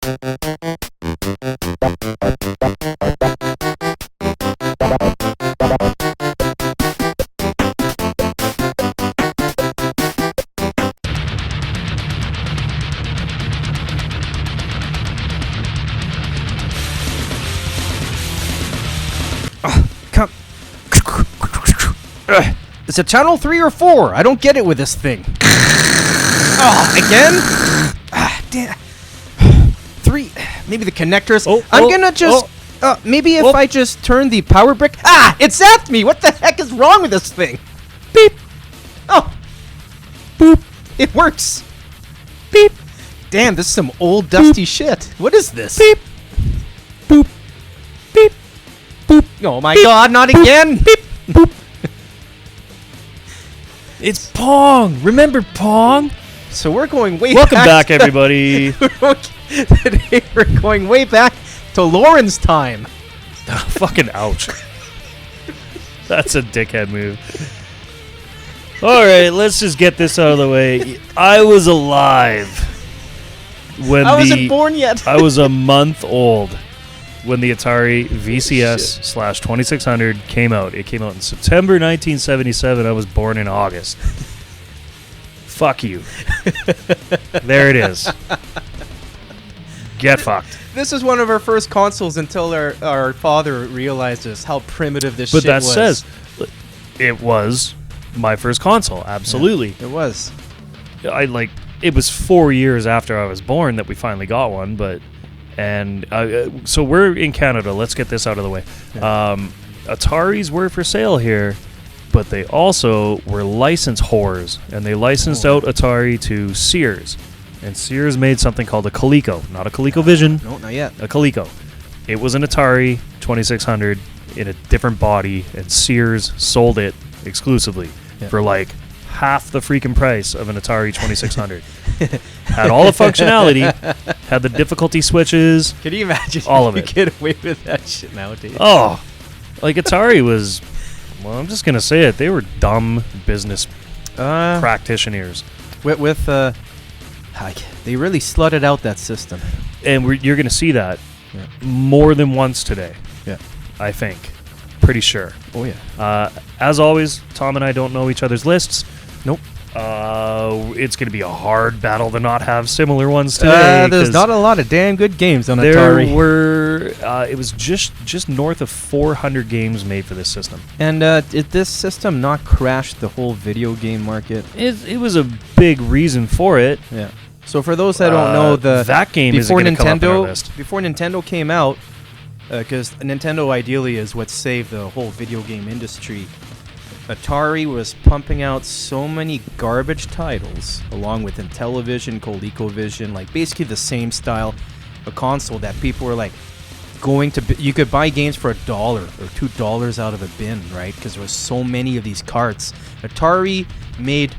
Is it channel 3 or 4? I don't get it with this thing. Again? Damn. 3. Maybe the connectors. I'm gonna just... maybe if I just turn the power brick... It's at me! What the heck is wrong with this thing? Beep. Oh. Boop. It works. Beep. Damn, this is some old dusty shit. What is this? Beep. Boop. Beep. Boop. Oh my god, not again! Beep. Boop. It's Pong! Remember Pong? So we're going way Welcome back, everybody. Today we're going way back to Loren's time. Fucking ouch. That's a dickhead move. Alright, let's just get this out of the way. I was alive when I wasn't born yet. I was a month old when the Atari VCS/2600 came out. It came out in September 1977. I was born in August. Fuck you. There it is. Get fucked. This is one of our first consoles until our father realizes how primitive this shit was. But that says it was my first console. Absolutely. Yeah, it was. It was 4 years after I was born that we finally got one, but... And so we're in Canada. Let's get this out of the way. Yeah. Ataris were for sale here, but they also were license whores, and they licensed out Atari to Sears. And Sears made something called a Coleco, not a Colecovision. No, not yet. A Coleco. It was an Atari 2600 in a different body, and Sears sold it exclusively for like half the freaking price of an Atari 2600. Had all the functionality, had the difficulty switches. Can you imagine? All of you it. Get away with that shit nowadays. Oh, like Atari was. Well, I'm just gonna say it. They were dumb business practitioners. They really slutted out that system, and you're gonna see that more than once today. Yeah, I think. Pretty sure. Oh yeah. As always, Tom and I don't know each other's lists. Nope. It's going to be a hard battle to not have similar ones today. There's not a lot of damn good games on there Atari. There were, it was just north of 400 games made for this system. And did this system not crash the whole video game market? It was a big reason for it. Yeah. So for those that don't know, that game isn't going to come up on our list. Before Nintendo came out, because Nintendo ideally is what saved the whole video game industry, Atari was pumping out so many garbage titles, along with Intellivision, Colecovision, like basically the same style of console that people were like you could buy games for $1 or $2 out of a bin, right? Because there was so many of these carts. Atari made,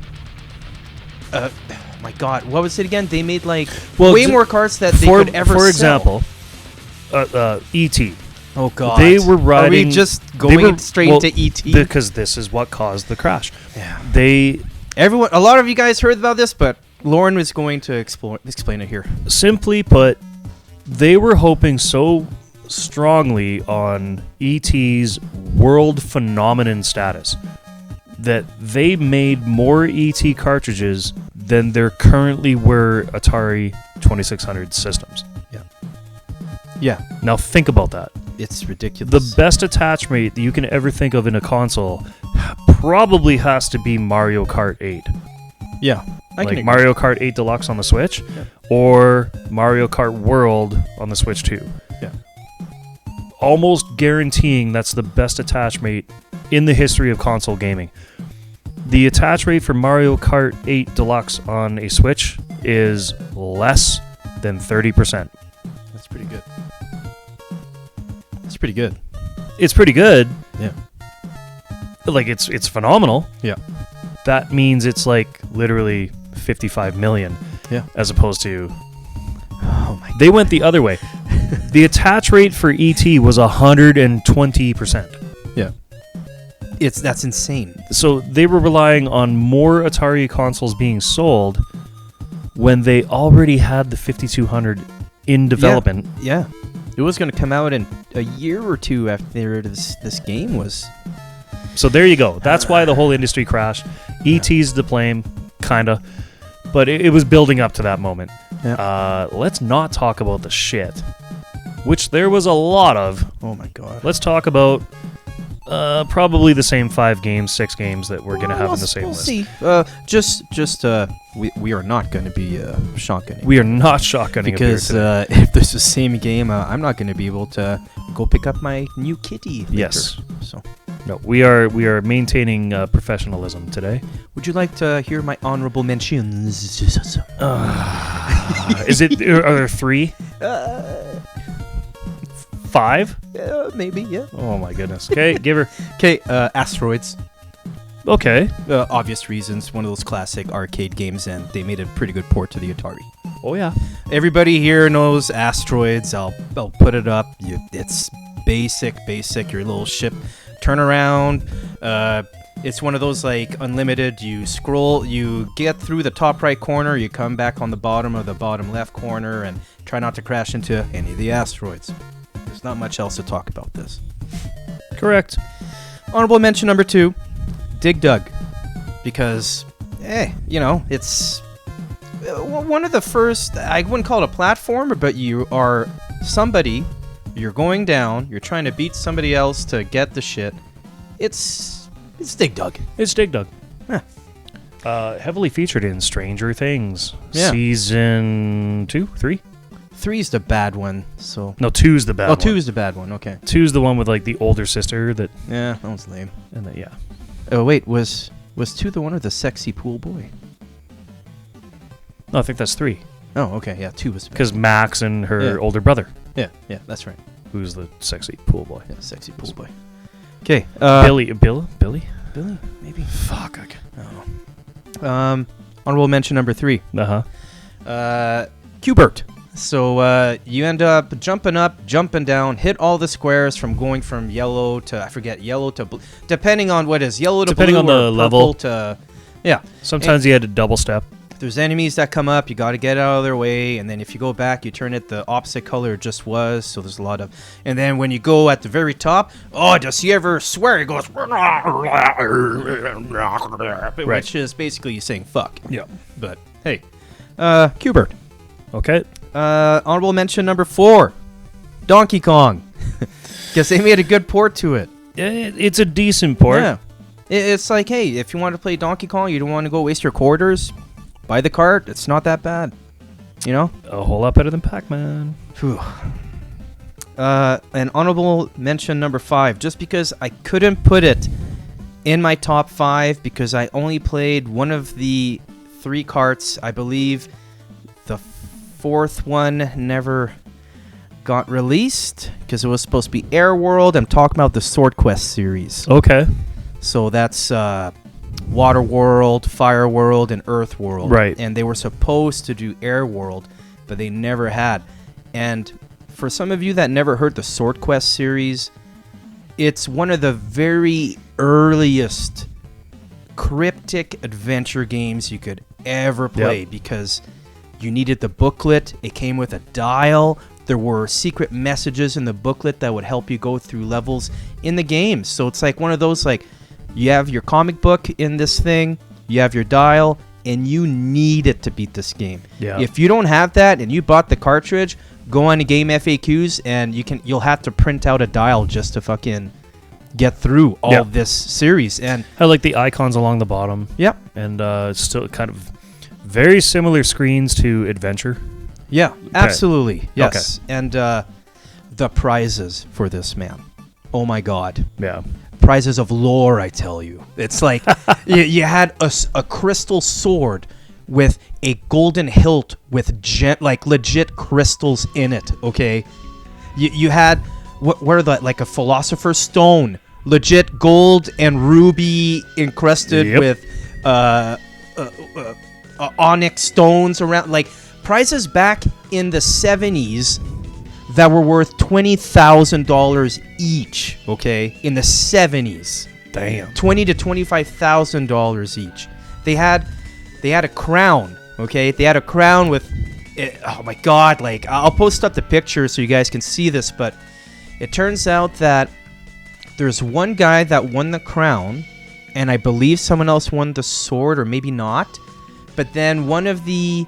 my God, what was it again? They made like way more carts that they could ever sell. For example, E.T. Oh God! They were riding. Are we just going straight to E.T.? Because this is what caused the crash. Yeah. A lot of you guys heard about this, but Loren was going to explain it here. Simply put, they were hoping so strongly on E.T.'s world phenomenon status that they made more E.T. cartridges than there currently were Atari 2600 systems. Yeah. Now think about that. It's ridiculous. The best attach rate that you can ever think of in a console probably has to be Mario Kart 8. Yeah. Like Mario Kart 8 Deluxe on the Switch, or Mario Kart World on the Switch 2. Yeah. Almost guaranteeing that's the best attach rate in the history of console gaming. The attach rate for Mario Kart 8 Deluxe on a Switch is less than 30%. That's pretty good. It's pretty good. It's pretty good. Yeah. Like, it's phenomenal. Yeah. That means it's like literally 55 million. Yeah. As opposed to... Oh my God. They went the other way. The attach rate for ET was 120%. Yeah. That's insane. So they were relying on more Atari consoles being sold when they already had the 5200 in development. Yeah. It was going to come out in a year or two after this game was. So there you go. That's why the whole industry crashed. ET's the blame, kind of. But it was building up to that moment. Yeah. Let's not talk about the shit, which there was a lot of. Oh, my God. Let's talk about probably the same 6 games that we're going to have in the same list. We'll see. We are not going to be shotgunning. We are not shotgunning because if this is the same game, I'm not going to be able to go pick up my new kitty later. Yes. So. No, we are maintaining professionalism today. Would you like to hear my honorable mentions? Are there 3? 5? Maybe, yeah. Oh my goodness. Okay, give her. Okay, Asteroids. Okay. Obvious reasons, one of those classic arcade games, and they made a pretty good port to the Atari. Oh yeah. Everybody here knows Asteroids. I'll put it up. It's basic. Your little ship. Turn around. It's one of those like unlimited. You scroll. You get through the top right corner. You come back on the bottom of the bottom left corner, and try not to crash into any of the asteroids. There's not much else to talk about this. Correct. Honorable mention number 2. Dig Dug, because, it's one of the first, I wouldn't call it a platformer, but you are somebody, you're going down, you're trying to beat somebody else to get the shit. It's Dig Dug. It's Dig Dug. Yeah. Heavily featured in Stranger Things. Yeah. Season 2, 3? 3's the bad one, so... No, 2's the bad one. Oh, 2's the bad one, okay. 2's the one with, like, the older sister that... Yeah, that was lame. And then, yeah. Oh, wait, was 2 the one with the sexy pool boy? No, I think that's 3. Oh, okay, yeah, 2 was... Because Max and her older brother. Yeah, that's right. Who's the sexy pool boy. Yeah, sexy pool boy. Okay. Billy? Billy, maybe? Fuck, okay. Oh. Honorable mention number 3. Uh-huh. Qbert. So you end up jumping down, hit all the squares from going from yellow to blue, depending on what is yellow to depending blue on the or level to, yeah. Sometimes you had to double step. If there's enemies that come up, you got to get out of their way, and then if you go back, you turn it the opposite color it just was. So there's a lot of, and then when you go at the very top, does he ever swear? He goes, which is basically saying fuck. Yeah. But hey, Qbert. Okay. Honorable mention number 4, Donkey Kong. Guess they made a good port to it. It's a decent port. Yeah. It's like, hey, if you want to play Donkey Kong, you don't want to go waste your quarters, buy the cart. It's not that bad. You know? A whole lot better than Pac-Man. And honorable mention number 5, just because I couldn't put it in my top 5 because I only played one of the 3 carts, I believe. The 4th one never got released because it was supposed to be Air World. I'm talking about the Sword Quest series. Okay. So that's Water World, Fire World, and Earth World. Right. And they were supposed to do Air World, but they never had. And for some of you that never heard the Sword Quest series, it's one of the very earliest cryptic adventure games you could ever play because you needed the booklet. It came with a dial. There were secret messages in the booklet that would help you go through levels in the game. So it's like one of those, like, you have your comic book in this thing, you have your dial, and you need it to beat this game. Yeah. If you don't have that and you bought the cartridge, go on to Game FAQs and you'll have to print out a dial just to fucking get through all of this series. And I like the icons along the bottom. Yep. And it's still kind of very similar screens to Adventure. Yeah, absolutely. Yes. Okay. And the prizes for this, man. Oh my God. Yeah. Prizes of lore, I tell you. It's like you had a crystal sword with a golden hilt with legit crystals in it, okay? You had, what are the, like a philosopher's stone, legit gold and ruby encrusted with onyx stones around, like prizes back in the 70s that were worth $20,000 each, okay? In the 70s. Damn. $20,000 to $25,000 each. They had a crown, okay? They had a crown with oh my god, like, I'll post up the picture so you guys can see this, but it turns out that there's one guy that won the crown, and I believe someone else won the sword, or maybe not. But then one of the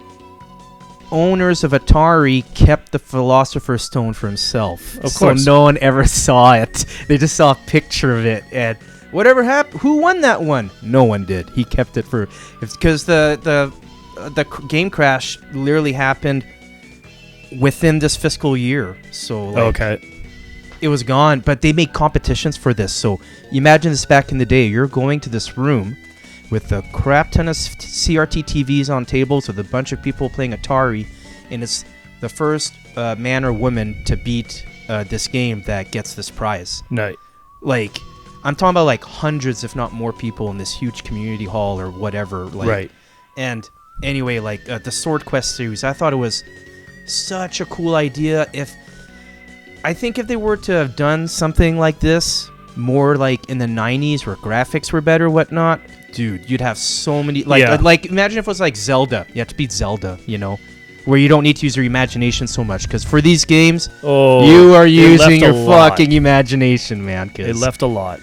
owners of Atari kept the Philosopher's Stone for himself. Of course. So no one ever saw it. They just saw a picture of it, and whatever happened, who won that one? No one did. He kept it for, because the game crash literally happened within this fiscal year. So like, Okay. it was gone, but they make competitions for this. So you imagine this back in the day. You're going to this room with a crap ton of CRT TVs on tables with a bunch of people playing Atari, and it's the first man or woman to beat this game that gets this prize. No. Like, I'm talking about like hundreds, if not more, people in this huge community hall or whatever. Like, Right. And anyway, like the Sword Quest series, I thought it was such a cool idea. I think if they were to have done something like this, more like in the 90s where graphics were better, whatnot, dude, you'd have so many, like imagine if it was like Zelda. You have to beat Zelda, you know, where you don't need to use your imagination so much, because for these games, you are using your fucking imagination, man. It left a lot.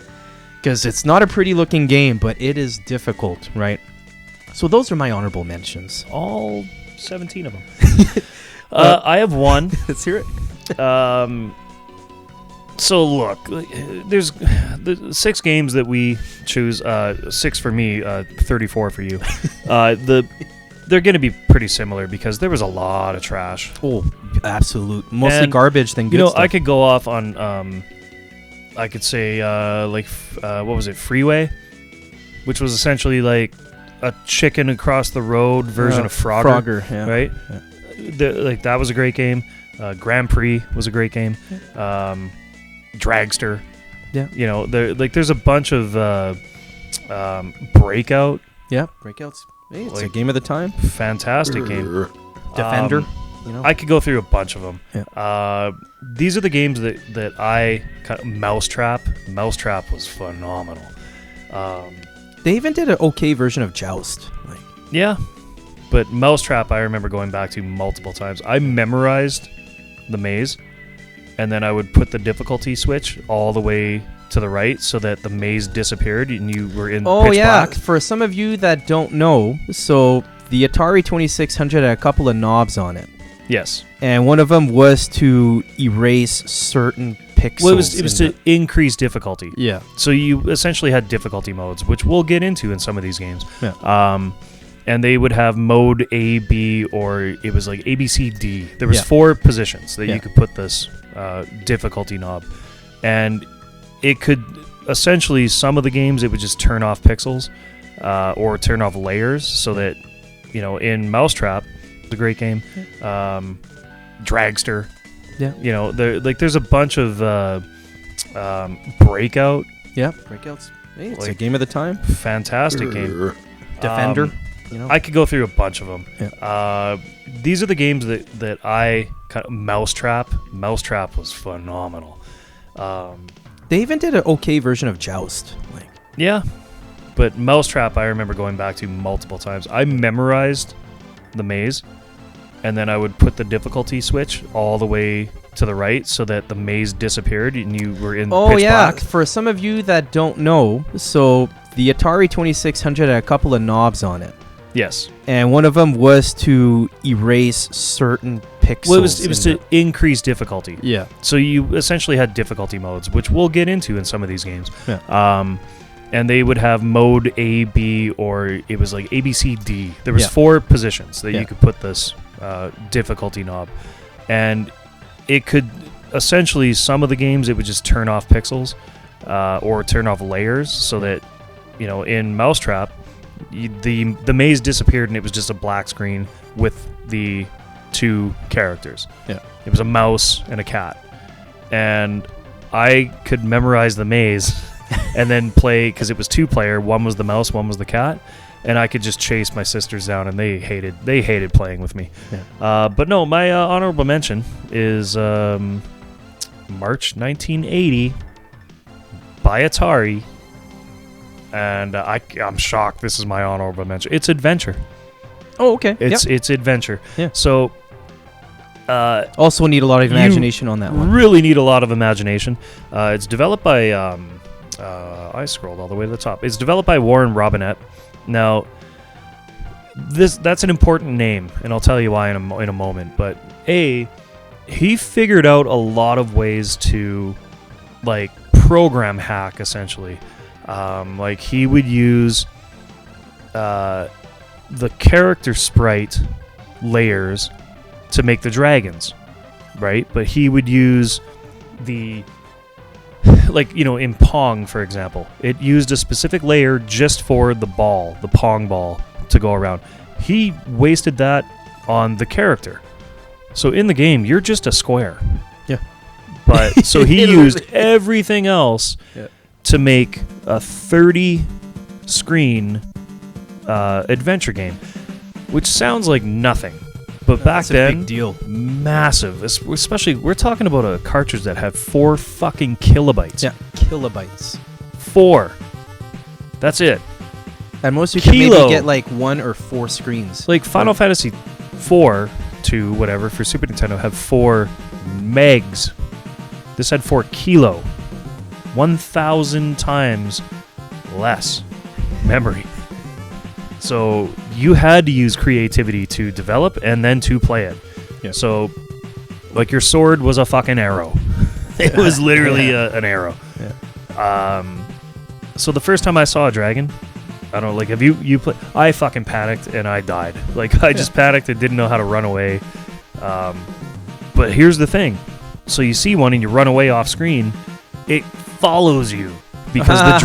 Because it's not a pretty looking game, but it is difficult, right? So those are my honorable mentions. All 17 of them. I have one. Let's hear it. So look, there's the 6 games that we choose. 6 for me, 34 for you. They're going to be pretty similar because there was a lot of trash. Oh, absolute. Mostly And, garbage than good stuff. I could go off on, I could say, what was it, Freeway? Which was essentially like a chicken across the road version of Frogger. Frogger, yeah. Right? Yeah. That was a great game. Grand Prix was a great game. Dragster. Yeah. You know, there's a bunch of Breakout. Yeah, Breakouts. Hey, it's Like, a game of the time. Fantastic game. Defender. You know? I could go through a bunch of them. Yeah. These are the games that I Mousetrap. Mousetrap was phenomenal. They even did an okay version of Joust. Like, Yeah, but Mousetrap I remember going back to multiple times. I memorized the maze, and then I would put the difficulty switch all the way to the right so that the maze disappeared and you were in pitch black. For some of you that don't know, so the Atari 2600 had a couple of knobs on it. Yes. And one of them was to erase certain pixels. Well, it was to increase difficulty. Yeah. So you essentially had difficulty modes, which we'll get into in some of these games. Yeah. And they would have mode A, B, or it was like A, B, C, D. There was Yeah. 4 positions that Yeah. you could put this difficulty knob. And it could essentially, some of the games, it would just turn off pixels or turn off layers so that, you know, in Mousetrap, it's a great game. Dragster. Yeah. You know, there's a bunch of Breakout. Yeah, Breakouts. Hey, it's a Like, game of the time. Fantastic game. Defender. You know? I could go through a bunch of them. Yeah. These are the games that I Mousetrap. Mousetrap was phenomenal. They even did an okay version of Joust. Like, Yeah, but Mousetrap I remember going back to multiple times. I memorized the maze, and then I would put the difficulty switch all the way to the right so that the maze disappeared and you were in pitch black. For some of you that don't know, so the Atari 2600 had a couple of knobs on it. Yes. And one of them was to erase certain pixels. Well, it was to increase difficulty. Yeah. So you essentially had difficulty modes, which we'll get into in some of these games. Yeah. And they would have mode A, B, or it was like A, B, C, D. There was Yeah. 4 positions that Yeah. you could put this difficulty knob. And it could essentially, some of the games, it would just turn off pixels or turn off layers so that, you know, in Mousetrap, the maze disappeared and it was just a black screen with the 2 characters. Yeah. It was a mouse and a cat. And I could memorize the maze and then play, because it was 2-player. One was the mouse, one was the cat. And I could just chase my sisters down, and they hated playing with me. Yeah. But no, my honorable mention is March 1980 by Atari. And I'm shocked this is my honorable mention. It's Adventure. Oh, okay. It's Adventure. Yeah. So Also need a lot of imagination on that one. Really need a lot of imagination. It's developed by I scrolled all the way to the top. It's developed by Warren Robinett. Now, that's an important name, and I'll tell you why in a moment. But he figured out a lot of ways to like program hack essentially. Like he would use the character sprite layers to make the dragons, right? But he would use the like, you know, in Pong, for example, it used a specific layer just for the ball, the Pong ball, to go around. He wasted that on the character. So in the game, you're just a square. Yeah. But so he used everything else to make a 30-screen adventure game, which sounds like nothing. But back then, big deal. Massive. Especially, we're talking about a cartridge that had 4 fucking kilobytes. Yeah, kilobytes. 4. That's it. And most you can maybe get like 1 or 4 screens. Like Final Fantasy 4 to whatever for Super Nintendo have 4 megs. This had 4 kilo. 1,000 times less memory. So you had to use creativity to develop and then to play it. Yeah. So, like, your sword was a fucking arrow. It was literally an arrow. Yeah. So the first time I saw a dragon, I don't know, like, have you played? I fucking panicked and I died. Like, I just panicked and didn't know how to run away. But here's the thing. So you see one and you run away off screen, it follows you. Because the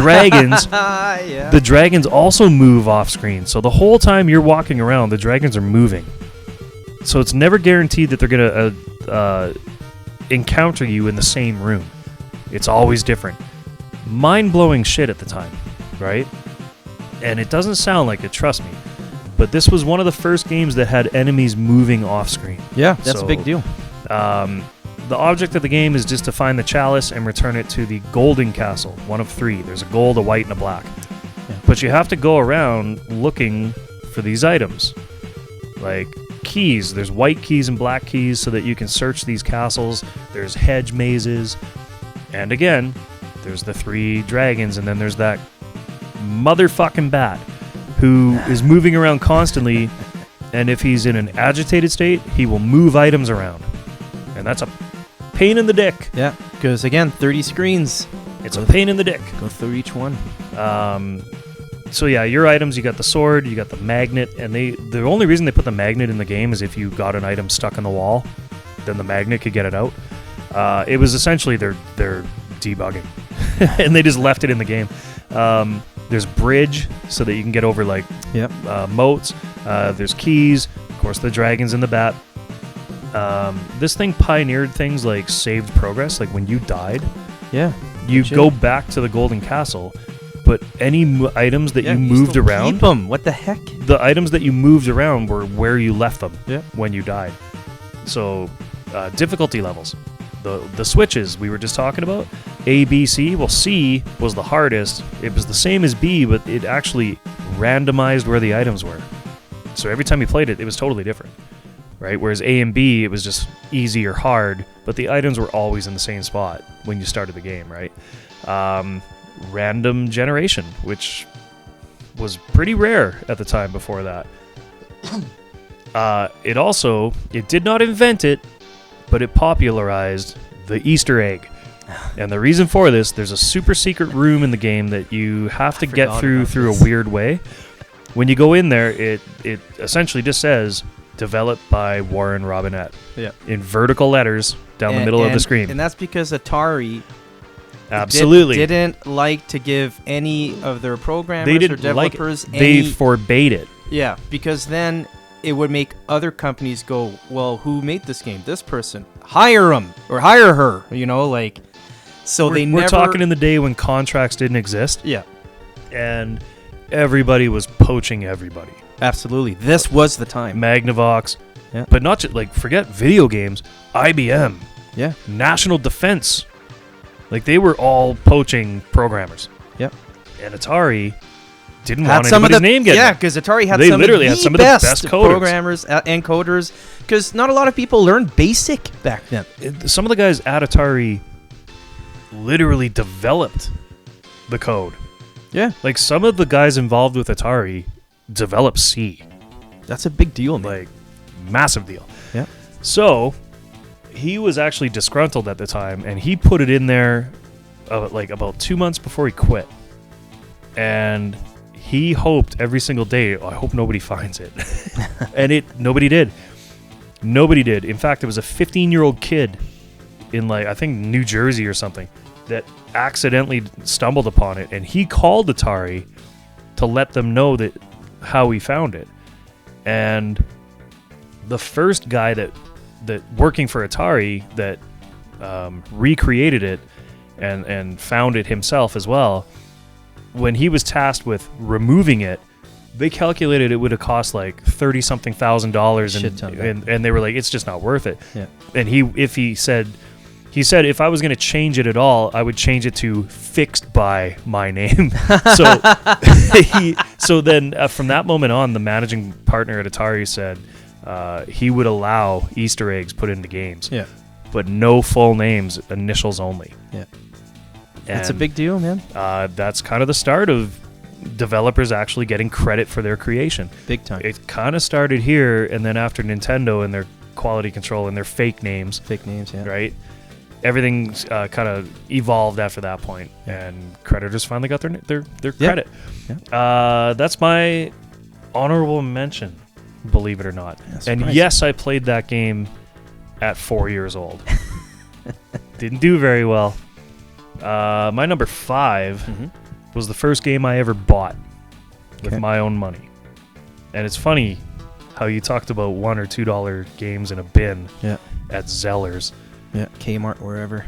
dragons also move off screen. So the whole time you're walking around, the dragons are moving. So it's never guaranteed that they're going to encounter you in the same room. It's always different. Mind-blowing shit at the time, right? And it doesn't sound like it, trust me. But this was one of the first games that had enemies moving off screen. Yeah, that's a big deal. The object of the game is just to find the chalice and return it to the golden castle, one of 3. There's a gold, a white, and a black. Yeah. But you have to go around looking for these items. Like keys. There's white keys and black keys so that you can search these castles. There's hedge mazes. And again, there's the 3 dragons, and then there's that motherfucking bat who is moving around constantly, and if he's in an agitated state, he will move items around. And that's a pain in the dick. Yeah, because again, 30 screens. It's a pain in the dick. Go through each one. So yeah, your items, you got the sword, you got the magnet, and the only reason they put the magnet in the game is if you got an item stuck in the wall, then the magnet could get it out. It was essentially their debugging. And they just left it in the game. There's bridge so that you can get over like moats. There's keys, of course the dragons and the bat. This thing pioneered things like saved progress. Like when you died, you go back to the golden castle, but any items that you moved around, keep them. What the heck? The items that you moved around were where you left them when you died. So difficulty levels, the switches we were just talking about, A, B, C. Well, C was the hardest. It was the same as B, but it actually randomized where the items were. So every time you played it, it was totally different. Right, whereas A and B, it was just easy or hard, but the items were always in the same spot when you started the game, right? Random generation, which was pretty rare at the time before that. It did not invent it, but it popularized the Easter egg. And the reason for this, there's a super secret room in the game that you have to get through a weird way. When you go in there, it essentially just says, developed by Warren Robinett. Yeah. In vertical letters down the middle of the screen. And that's because Atari didn't like to give any of their programmers or developers They forbade it. Yeah, because then it would make other companies go, well, who made this game? This person. Hire him or hire her, like. So we're talking in the day when contracts didn't exist. Yeah. And everybody was poaching everybody. Absolutely. This was the time. Magnavox. Yeah. But not just, forget video games. IBM. Yeah. National Defense. They were all poaching programmers. Yep. And Atari didn't want anybody's name getting. Yeah, because Atari had they some literally of had some the of the best best coders. programmers and coders. Because not a lot of people learned BASIC back then. Some of the guys at Atari literally developed the code. Yeah, Like some of the guys involved with Atari developed C. that's a big deal, man. Like massive deal. Yeah. So he was actually disgruntled at the time, and he put it in there like about 2 months before he quit. And he hoped every single day, I hope nobody finds it. And nobody did. Nobody did. In fact, it was a 15-year-old kid in I think New Jersey or something that accidentally stumbled upon it, and he called Atari to let them know that how he found it. And the first guy that working for Atari that recreated it and found it himself as well, when he was tasked with removing it, they calculated it would have cost like $30-something thousand, and they were like, it's just not worth it. Yeah. And he said if I was going to change it at all, I would change it to fixed by my name. So then from that moment on, the managing partner at Atari said he would allow Easter eggs put into games. Yeah. But no full names, initials only. Yeah. That's a big deal, man. That's kind of the start of developers actually getting credit for their creation. Big time. It kind of started here, and then after Nintendo and their quality control and their fake names. Fake names, yeah. Right? Everything's kind of evolved after that point, and creditors finally got their credit. Yeah. That's my honorable mention, believe it or not. That's and surprising. yes, I played that game at 4 years old. Didn't do very well. My number 5 was the first game I ever bought with my own money. And it's funny how you talked about $1 or $2 games in a bin at Zellers. Yeah, Kmart, wherever.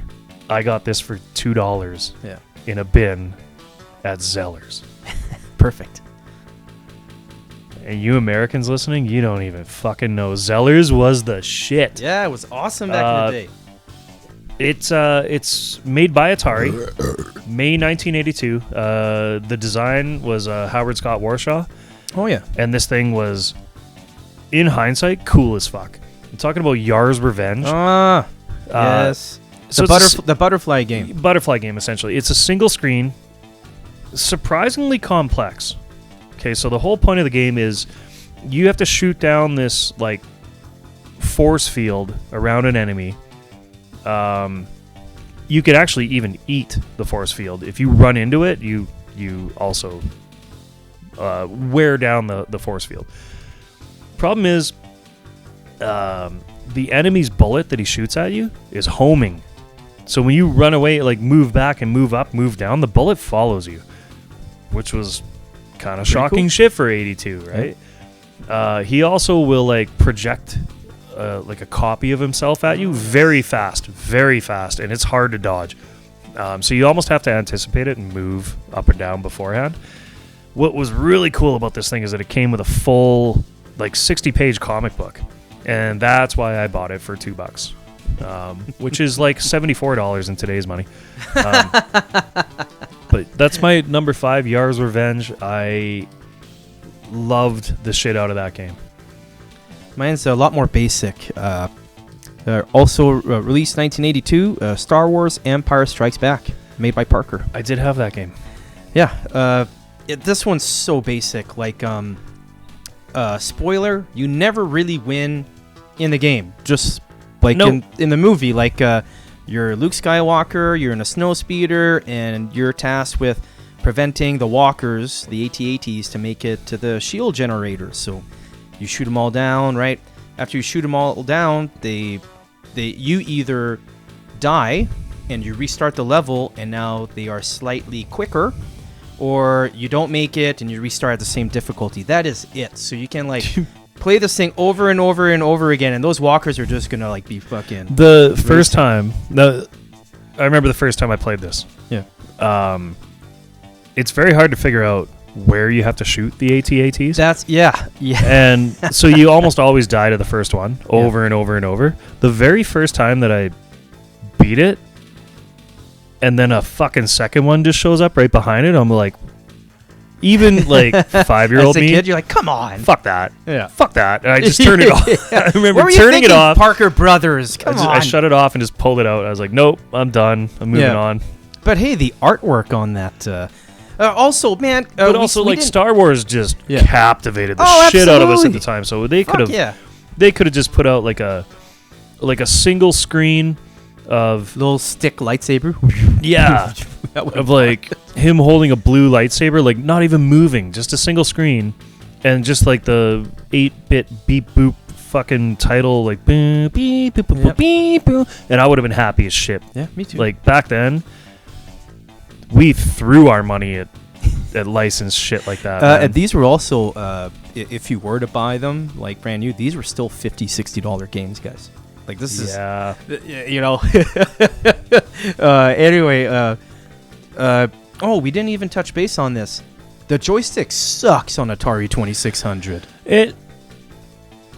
I got this for $2 in a bin at Zellers. Perfect. And you Americans listening, you don't even fucking know. Zellers was the shit. Yeah, it was awesome back in the day. It's made by Atari, May 1982. The design was Howard Scott Warshaw. Oh, yeah. And this thing was, in hindsight, cool as fuck. I'm talking about Yar's Revenge. Yes. So the butterfly game. Butterfly game, essentially. It's a single screen, surprisingly complex. Okay, so the whole point of the game is you have to shoot down this, force field around an enemy. You could actually even eat the force field. If you run into it, you also wear down the force field. Problem is, the enemy's bullet that he shoots at you is homing. So when you run away, move back and move up, move down, the bullet follows you, which was kind of shocking shit for 82, right? Yeah. He also will project a copy of himself at you very fast, and it's hard to dodge. So you almost have to anticipate it and move up or down beforehand. What was really cool about this thing is that it came with a full 60-page comic book, and that's why I bought it for $2, which is $74 in today's money. But that's my number 5, Yar's Revenge. I loved the shit out of that game. Mine's a lot more basic. Also released 1982, Star Wars Empire Strikes Back, made by Parker. I did have that game. Yeah. This one's so basic. Spoiler, you never really win in the game. Just in the movie, you're Luke Skywalker, you're in a snowspeeder, and you're tasked with preventing the walkers, the AT-ATs, to make it to the shield generator. So you shoot them all down, right? After you shoot them all down, you either die and you restart the level, and now they are slightly quicker, or you don't make it and you restart at the same difficulty. That is it. So you can play this thing over and over and over again, and those walkers are just gonna be fucking. The first time, I remember the first time I played this. Yeah. It's very hard to figure out where you have to shoot the AT-ATs. That's yeah. And so you almost always die to the first one over and over and over. The very first time that I beat it, and then a fucking second one just shows up right behind it, I'm like, even like 5-year-old As a me, kid, you're like, come on. fuck that. Yeah. Fuck that. And I just turned it off. I remember What were you turning it thinking, off. Parker Brothers? Come on. I shut it off and just pulled it out. I was like, nope, I'm done. I'm moving on. But hey, the artwork on that. Also, man. But also, like, Star Wars just captivated the shit out of us at the time. So they could have, they could have just put out like a single screen of little stick lightsaber. Yeah, of like him holding a blue lightsaber, like not even moving, just a single screen, and just like the 8-bit beep boop fucking title, like beep beep boop boop beep boop, and I would have been happy as shit. Yeah, me too. Like back then, we threw our money at licensed shit like that. And these were also, if you were to buy them like brand new, these were still $50-$60 games, guys. Like this is, you know. Anyway, we didn't even touch base on this. The joystick sucks on Atari 2600.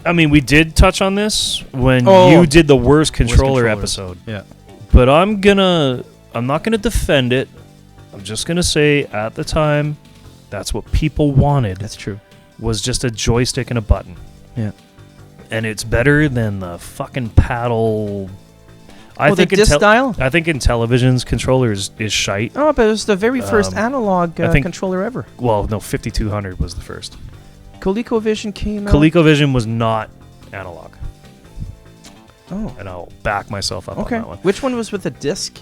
I mean, we did touch on this when you did the worst controller episode. Yeah. But I'm not gonna defend it. I'm just gonna say at the time, that's what people wanted. That's true. Was just a joystick and a button. Yeah. And it's better than the fucking paddle. I think the disc style? I think Intellivision's controller is shite. Oh, but it was the very first analog controller ever. Well, no, 5200 was the first. Colecovision came out. Colecovision was not analog. Oh. And I'll back myself up on that one. Which one was with a disc?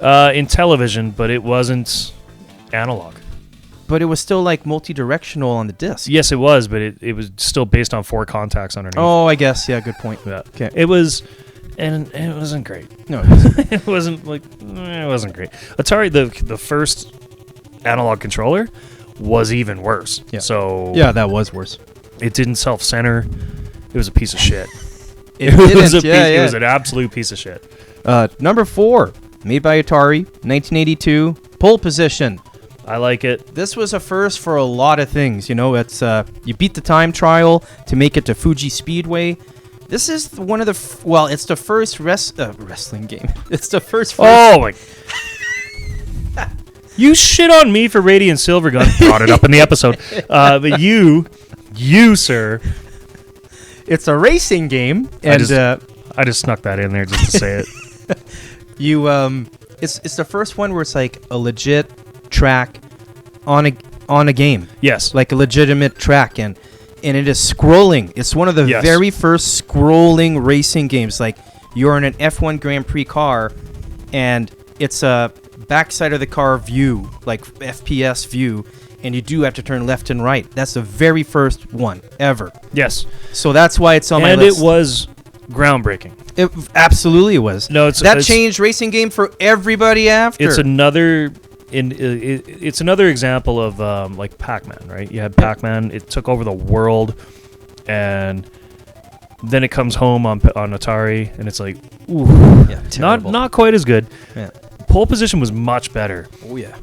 Intellivision, but it wasn't analog. But it was still like multi-directional on the disc. Yes, it was, but it was still based on 4 contacts underneath. Oh, I guess. Yeah, good point. Yeah. Okay. It was, and it wasn't great. No, it wasn't. It wasn't great. Atari, the first analog controller was even worse. Yeah. So yeah, that was worse. It didn't self-center. It was a piece of shit. It was It was an absolute piece of shit. Number 4, made by Atari, 1982, Pole Position. I like it. This was a first for a lot of things. You know, it's you beat the time trial to make it to Fuji Speedway. This is one of the it's the first wrestling game. It's the first. Oh my! You shit on me for Radiant Silvergun. Brought it up in the episode, but you, sir. It's a racing game, and I just snuck that in there just to say it. It's the first one where it's like a legit track on a game. Yes, like a legitimate track, and it is scrolling. It's one of the very first scrolling racing games. Like you're in an F1 Grand Prix car, and it's a backside of the car view, like FPS view, and you do have to turn left and right. That's the very first one ever. Yes. So that's why it's on my list. And it was groundbreaking. It absolutely was. No, that changed racing game for everybody after. It's another example of like Pac-Man, right? You had Pac-Man. It took over the world, and then it comes home on Atari, and it's like, ooh, not quite as good. Yeah. Pole Position was much better. Oh yeah,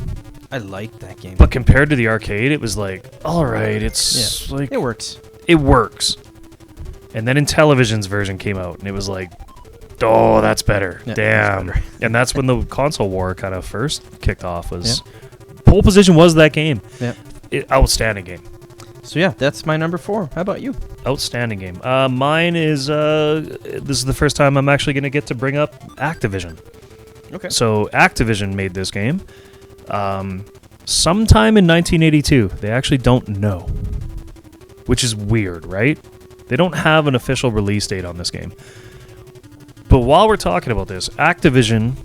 I liked that game. But compared to the arcade, it was like, all right, it's like it works. It works. And then Intellivision's version came out, and it was like, oh, that's better. Yeah, damn. That's better. And that's when the console war kind of first kicked off. Pole Position was that game. Yeah. Outstanding game. So yeah, that's my number 4. How about you? Outstanding game. Mine is this is the first time I'm actually going to get to bring up Activision. Okay. So Activision made this game sometime in 1982. They actually don't know, which is weird, right? They don't have an official release date on this game. But while we're talking about this, Activision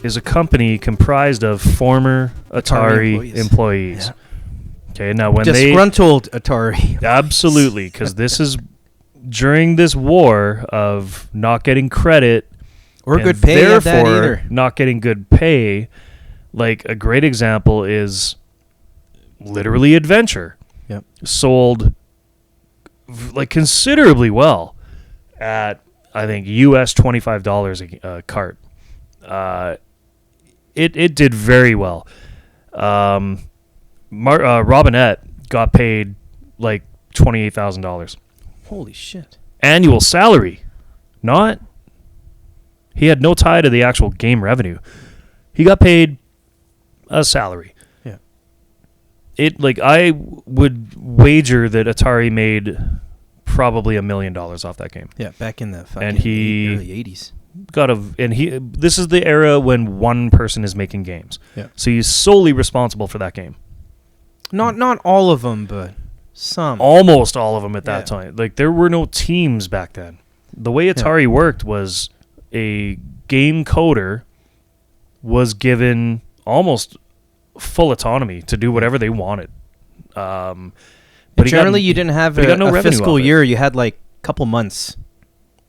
is a company comprised of former Atari employees. Yeah. Okay, now when disgruntled Atari. Absolutely, because this is during this war of not getting credit or good pay, therefore not getting good pay. Like a great example is literally Adventure. Yep. Sold like considerably well at I think US $25 a cart. It did very well. Robinette got paid like $28,000. Holy shit! Annual salary, not. He had no tie to the actual game revenue. He got paid a salary. Yeah. I would wager that Atari made probably $1 million off that game. Yeah, back in the fucking And he- early 80s. This is the era when one person is making games. Yeah. So he's solely responsible for that game. Not all of them, but some. Almost all of them at that Yeah. time. Like, there were no teams back then. The way Atari worked was a game coder was given almost full autonomy to do whatever they wanted. But generally, you didn't have but he got no a revenue fiscal off it. year. You had like a couple months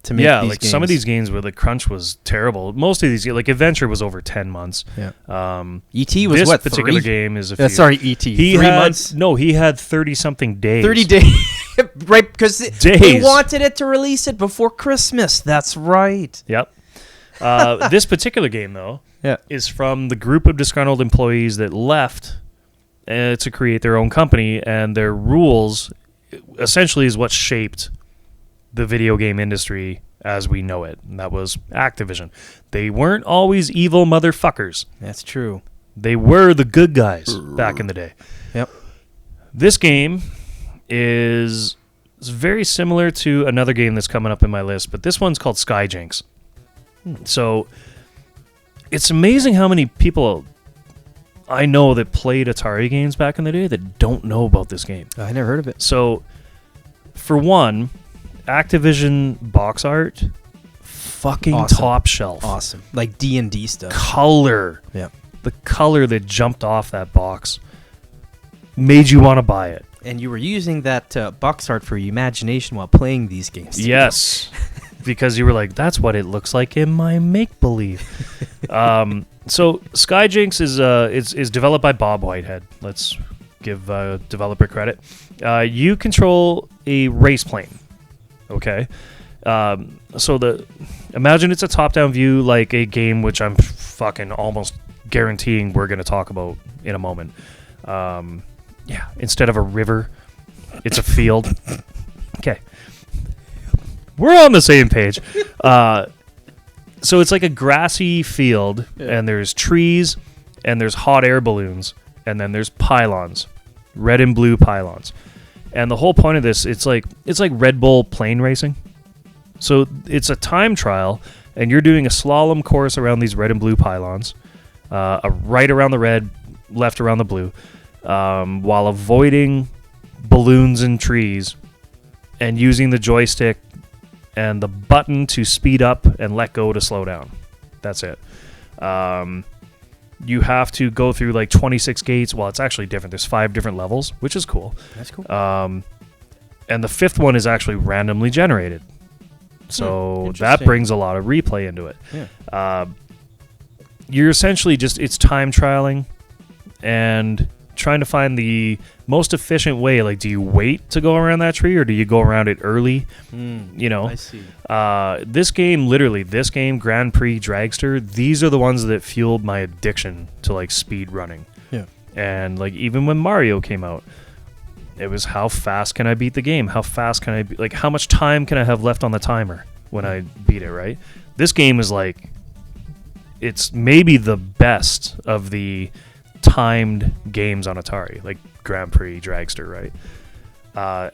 to make these like games. some of these games where the crunch was terrible. Most of these, like Adventure, was over 10 months. Yeah. E.T. was this what, particular 3? game is a few. Sorry, E.T. He 3 had, months? No, he had 30-something days. 30 days. Right, because they Days. wanted it to release it before Christmas. That's right. Yep. This particular game, though, Yeah. is from the group of disgruntled employees that left to create their own company, and their rules essentially is what shaped the video game industry as we know it, and that was Activision. They weren't always evil motherfuckers. That's true. They were the good guys back in the day. Yep. This game is very similar to another game that's coming up in my list, but this one's called Skyjinx. So it's amazing how many people I know that played Atari games back in the day that don't know about this game. I never heard of it. So, for one, Activision box art, fucking Awesome. top shelf. Awesome. Like D&D stuff. Color. Yeah. The color that jumped off that box made you want to buy it. And you were using that box art for your imagination while playing these games. Yes. Because you were like, that's what it looks like in my make-believe. So Skyjinx is developed by Bob Whitehead. Let's give developer credit. You control a race plane. Okay. So imagine it's a top-down view like a game which I'm fucking almost guaranteeing we're going to talk about in a moment. Yeah, instead of a river, it's a field. Okay. We're on the same page. So it's like a grassy field, and there's trees, and there's hot air balloons, and then there's pylons, red and blue pylons. And the whole point of this, it's like Red Bull plane racing. So it's a time trial, and you're doing a slalom course around these red and blue pylons, a right around the red, left around the blue, while avoiding balloons and trees, and using the joystick and the button to speed up and let go to slow down. That's it. You have to go through like 26 gates. Well, it's actually different. There's 5 different levels, which is cool. That's cool. And the 5th one is actually randomly generated. So that interesting. brings a lot of replay into it. Yeah. You're essentially it's time trialing and trying to find the most efficient way. Like, do you wait to go around that tree, or do you go around it early? You know, I see. this game, Grand Prix Dragster, these are the ones that fueled my addiction to like speed running. Yeah. And like even when Mario came out, it was how fast can I beat the game? How fast can I like how much time can I have left on the timer when I beat it, right? This game is like, it's maybe the best of the timed games on Atari, like Grand Prix Dragster, right?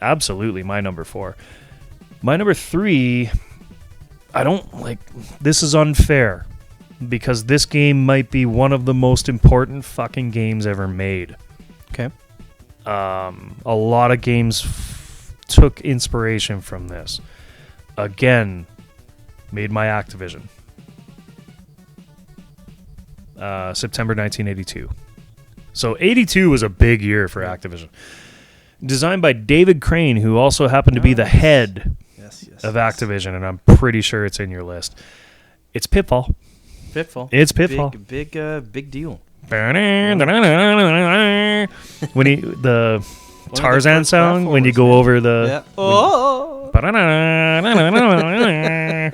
Absolutely my number 4. My number 3, I don't like, this is unfair because this game might be one of the most important fucking games ever made. Okay. A lot of games took inspiration from this. Again, made by Activision. September 1982. So 82 was a big year for Activision. Designed by David Crane, who also happened to be the head of Activision, and I'm pretty sure it's in your list. It's Pitfall. Pitfall. It's Pitfall. Big deal. When the Tarzan song, when you go over the... Yeah. Oh!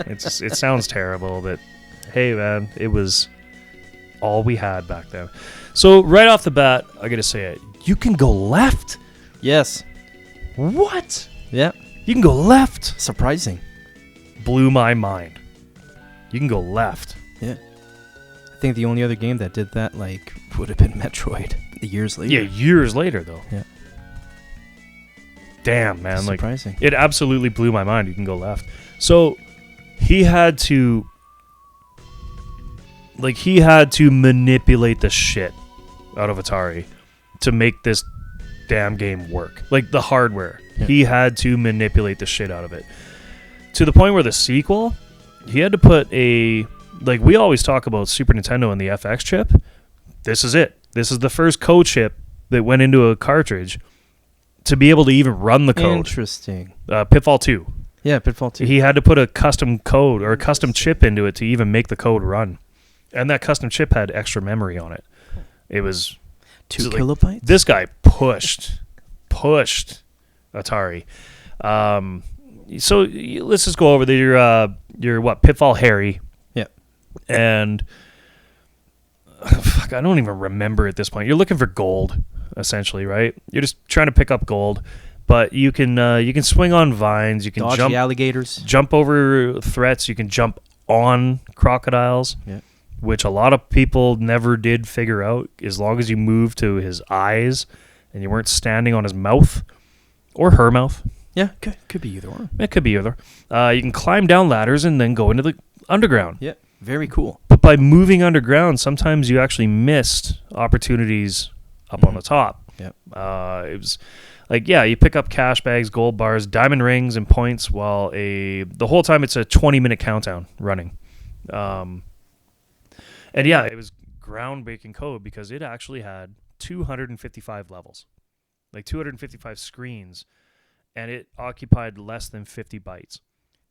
It sounds terrible, but hey, man, it was all we had back then. So right off the bat, I gotta say it. You can go left? Yes. What? Yeah. You can go left? Surprising. Blew my mind. You can go left. Yeah. I think the only other game that did that like would have been Metroid years later. Yeah, years later though. Yeah. Damn, man! Surprising. Like, it absolutely blew my mind. You can go left. So he had to manipulate the shit out of Atari to make this damn game work. Like the hardware, he had to manipulate the shit out of it to the point where the sequel, he had to put like we always talk about Super Nintendo and the FX chip. This is it. This is the first code chip that went into a cartridge to be able to even run the code. Interesting. Pitfall 2. Yeah, Pitfall 2. He had to put a custom code or a custom chip into it to even make the code run. And that custom chip had extra memory on it. It was 2 kilobytes? This guy pushed Atari. So let's just go over your what? Pitfall Harry. Yeah. And fuck, I don't even remember at this point. You're looking for gold, essentially, right? You're just trying to pick up gold, but you can swing on vines. You can dodge the alligators, jump over threats. You can jump on crocodiles, which a lot of people never did figure out. As long as you move to his eyes and you weren't standing on his mouth or her mouth. Yeah, could be either one. It could be either. You can climb down ladders and then go into the underground. Yeah, very cool. But by moving underground, sometimes you actually missed opportunities up on the top. Yeah. It was like, you pick up cash bags, gold bars, diamond rings, and points while the whole time it's a 20-minute countdown running. And it was groundbreaking code because it actually had 255 levels, like 255 screens, and it occupied less than 50 bytes.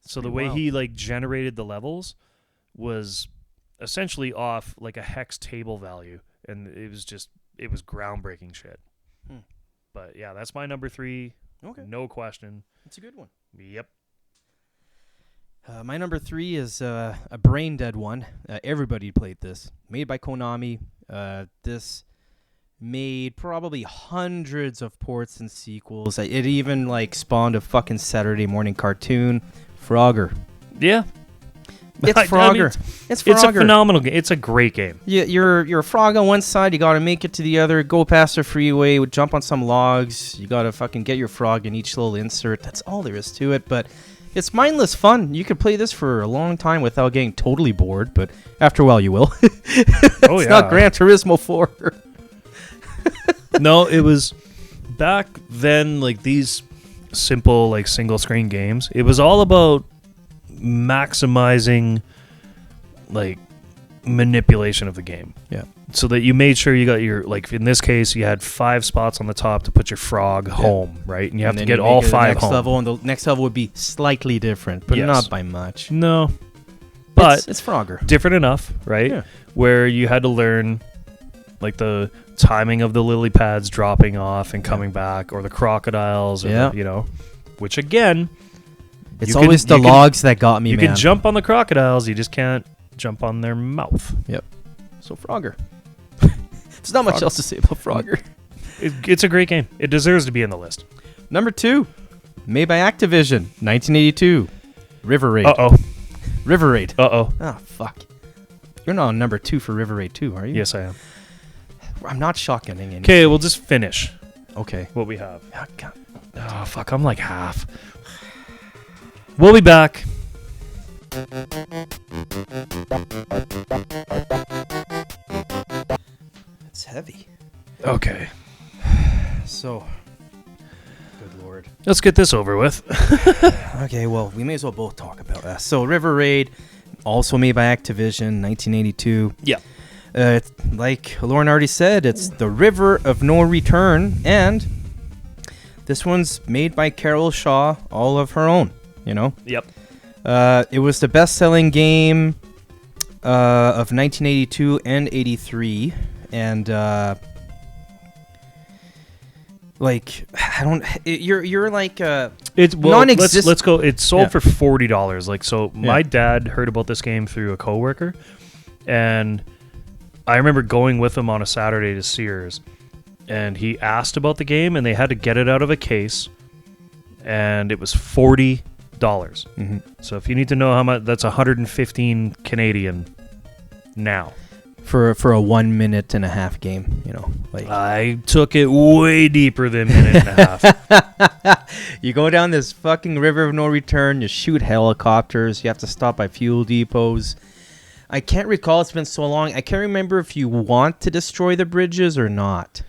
So the way he generated the levels was essentially off like a hex table value, and it was groundbreaking shit. But yeah, that's my number 3. Okay, no question. It's a good one. Yep. My number 3 is a brain dead one. Everybody played this. Made by Konami. This made probably hundreds of ports and sequels. It even spawned a fucking Saturday morning cartoon, Frogger. Yeah. It's Frogger. It's Frogger. It's a phenomenal game. It's a great game. You're a frog on one side. You got to make it to the other. Go past the freeway. Jump on some logs. You got to fucking get your frog in each little insert. That's all there is to it. But it's mindless fun. You could play this for a long time without getting totally bored. But after a while, you will. It's not Gran Turismo 4. No, it was back then. These simple single screen games. It was all about maximizing manipulation of the game, so that you made sure you got your in this case you had 5 spots on the top to put your frog home, right? And you have to get all 5 home. Level, and the next level would be slightly different, but not by much. No, but it's Frogger. Different enough, right? Where you had to learn the timing of the lily pads dropping off and coming back, or the crocodiles, or which again, it's always the logs that got me. You can jump on the crocodiles, you just can't jump on their mouth. Yep. So Frogger. There's not much else to say about Frogger. It's a great game. It deserves to be in the list. Number 2, made by Activision, 1982, River Raid. River Raid. Oh, fuck. You're not on number 2 for River Raid 2, are you? Yes, I am. I'm not shotgunning anything. Okay, we'll just finish. Okay. What we have. Oh, fuck. I'm half. We'll be back. It's heavy. Okay. So, good lord. Let's get this over with. Okay, well, we may as well both talk about that. So, River Raid, also made by Activision, 1982. Yeah. It's, like Loren already said, it's the River of No Return, and this one's made by Carol Shaw, all of her own, Yep. It was the best-selling game of 1982 and 83, and you're like it's non-existent. Let's go. It's sold for $40. My dad heard about this game through a coworker, and I remember going with him on a Saturday to Sears, and he asked about the game, and they had to get it out of a case, and it was $40. So if you need to know how much, that's 115 Canadian now. for a 1 minute and a half game, you know. Like I took it way deeper than a minute and a half. you go down this fucking river of no return, you shoot helicopters, you have to stop by fuel depots. I can't recall, it's been so long. I can't remember if you want to destroy the bridges or not.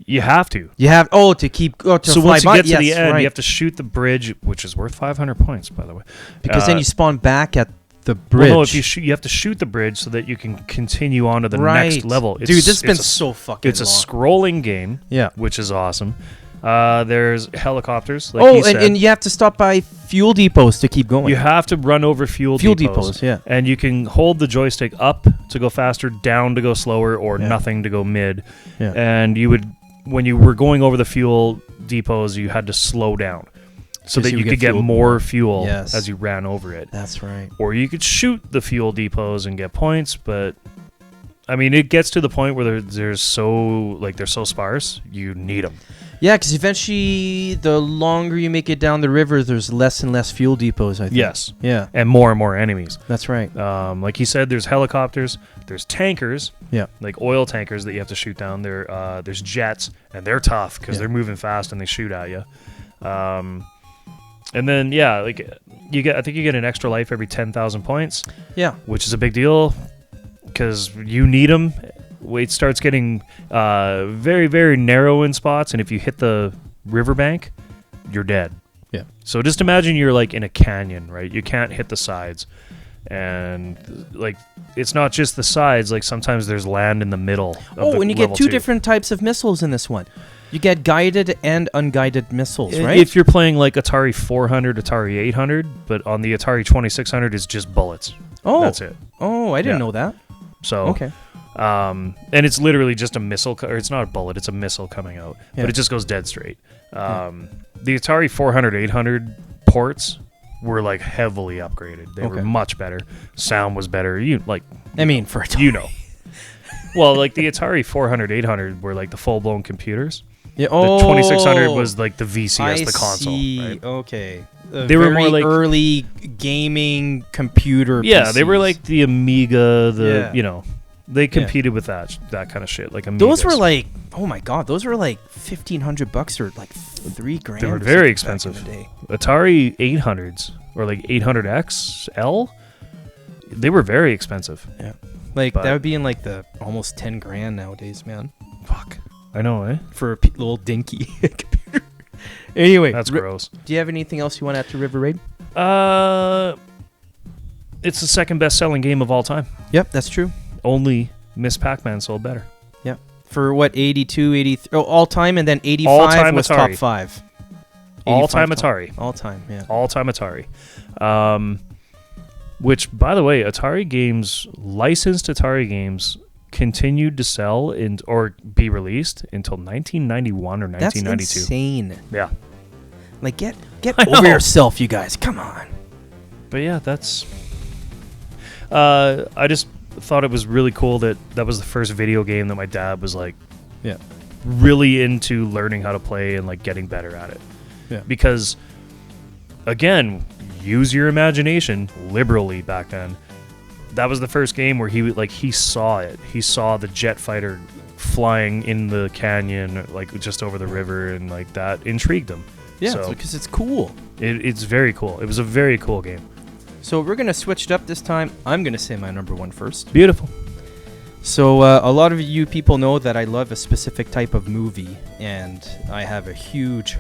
You have to. You have to keep to so fly once you by. get to the Yes, end, right. you have to shoot the bridge, which is worth 500 points, by the way. Because then you spawn back at the bridge. Well, no, if you shoot, you have to shoot the bridge so that you can continue on to the next level. Dude, this has been so fucking It's long. a scrolling game, Yeah. which is awesome. There's helicopters. Like you said. and you have to stop by fuel depots to keep going. You have to run over fuel depots. Yeah. And you can hold the joystick up to go faster, down to go slower, or nothing to go mid. Yeah. And when you were going over the fuel depots, you had to slow down so that you could get more fuel as you ran over it. That's right. Or you could shoot the fuel depots and get points, but I mean, it gets to the point where they're so sparse, you need them. Yeah, because eventually, the longer you make it down the river, there's less and less fuel depots, I think. Yes. Yeah. And more enemies. That's right. Like you said, there's helicopters, there's tankers, Yeah. like oil tankers that you have to shoot down. There's jets, and they're tough because they're moving fast and they shoot at you. And then, I think you get an extra life every 10,000 points. Yeah. Which is a big deal because you need them. It starts getting very, very narrow in spots, and if you hit the riverbank, you're dead. Yeah. So just imagine you're like in a canyon, right? You can't hit the sides. And like it's not just the sides, like sometimes there's land in the middle. And you get two different types of missiles in this one. You get guided and unguided missiles, right? If you're playing like Atari 400, Atari 800, but on the Atari 2600 it's just bullets. Oh. That's it. Oh, I didn't know that. So okay. And it's literally just a missile, or it's not a bullet, it's a missile coming out, but it just goes dead straight. The Atari 400, 800 ports were like heavily upgraded. They were much better. Sound was better. For Atari. Well, like the Atari 400, 800 were like the full-blown computers. Yeah. The 2600 was like the VCS, the console. Right? Okay. They were more like early gaming computer. Yeah, PCs. they were like the Amiga. They competed with that kind of shit. Like Amigas. Those were like, oh my god, those were like $1,500 or like $3,000. They were very expensive. Atari 800s or like 800XL, they were very expensive. Yeah, like that would be in like the almost $10,000 nowadays, man. Fuck, I know, eh? For a little dinky computer. Anyway, that's gross. Do you have anything else you want to add to River Raid? It's the second best-selling game of all time. Yep, that's true. Only Miss Pac-Man sold better. Yeah. For what, 82, 83, all time, and then 85 was Atari. top 5. All-time Atari. All time, yeah. All-time Atari. Which, by the way, Atari games, licensed Atari games, continued to sell or be released until 1991 or 1992. That's insane. Yeah. Like, get over yourself, you guys. Come on. But yeah, that's... I just thought it was really cool that was the first video game that my dad was like really into learning how to play and like getting better at it. Yeah. Because again, use your imagination liberally back then. That was the first game where he saw it. He saw the jet fighter flying in the canyon like just over the river, and like that intrigued him. Yeah, so because it's cool. It's very cool. It was a very cool game. So we're going to switch it up this time. I'm going to say my number one first. Beautiful. So a lot of you people know that I love a specific type of movie, and I have a huge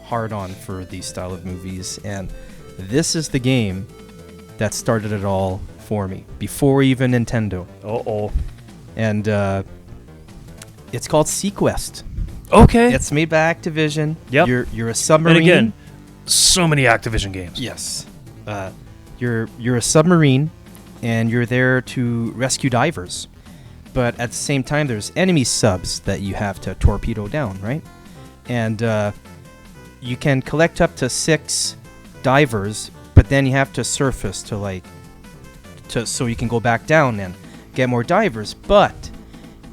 hard-on for these style of movies, and this is the game that started it all for me, before even Nintendo. Uh-oh. And it's called Sequest. Okay. It's made by Activision. Yep. You're a submarine. And again, so many Activision games. Yes. You're a submarine, and you're there to rescue divers. But at the same time, there's enemy subs that you have to torpedo down, right? And you can collect up to 6 divers, but then you have to surface so you can go back down and get more divers. But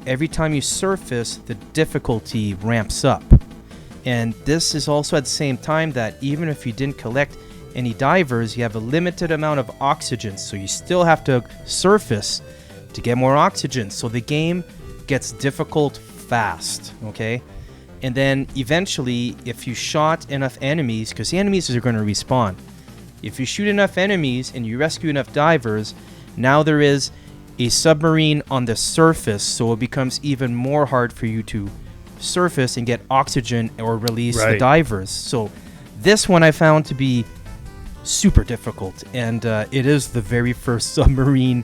every time you surface, the difficulty ramps up. And this is also at the same time that even if you didn't collect any divers, you have a limited amount of oxygen, so you still have to surface to get more oxygen. So the game gets difficult fast, okay? And then eventually, if you shot enough enemies, because the enemies are going to respawn, if you shoot enough enemies and you rescue enough divers, now there is a submarine on the surface, so it becomes even more hard for you to surface and get oxygen or release the divers. So this one I found to be super difficult, and it is the very first submarine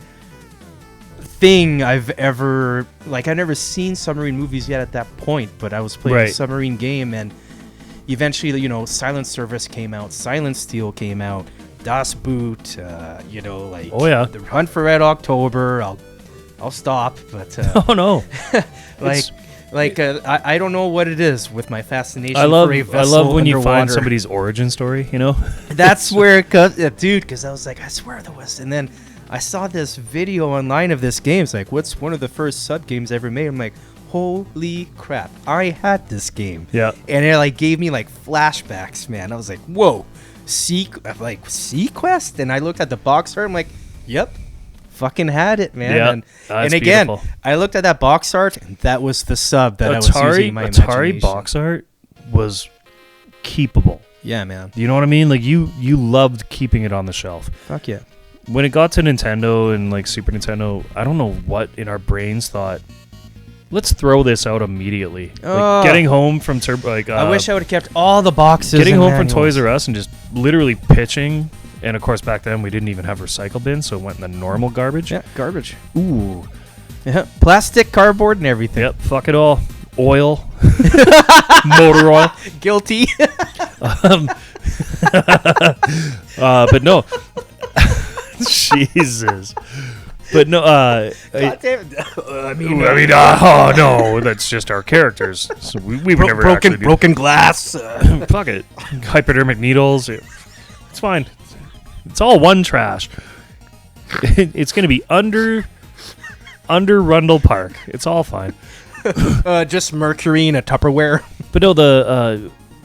thing I've ever, like, I've never seen submarine movies yet at that point, but I was playing a submarine game, and eventually, you know, Silent Service came out, Silent Steel came out, Das Boot, you know, like, The Hunt for Red October. I'll stop, but oh no, I don't know what it is with my fascination for a vessel I love when underwater. you find somebody's origin story, you know. That's where it comes, dude, because I was like, I swear there was, and then I saw this video online of this game. It's like, what's one of the first sub games ever made? I'm like, holy crap, I had this game. Yeah. And it like gave me like flashbacks, man. I was like, whoa, Sequest? And I looked at the box art. I'm like, yep, fucking had it, man. Yeah, and again, beautiful. I looked at that box art, and that was the sub that I was using in my Atari imagination. box art was keepable. Yeah, man. You know what I mean? Like, you loved keeping it on the shelf. Fuck yeah. When it got to Nintendo and like Super Nintendo, I don't know what in our brains thought, let's throw this out immediately. Like getting home from I wish I would have kept all the boxes. Getting home from Toys R Us and just literally pitching. And of course, back then we didn't even have recycle bins, so it went in the normal garbage. Yeah, garbage. Ooh. Yeah. Plastic, cardboard, and everything. Yep, fuck it all. Oil. Motor oil. Guilty. But no. Jesus. But no, God damn it. oh no, that's just our characters. So we would never broken glass. Fuck it. Hypodermic needles. It's fine. It's all one trash. It's going to be under Rundle Park. It's all fine. Just mercury in a Tupperware. But no,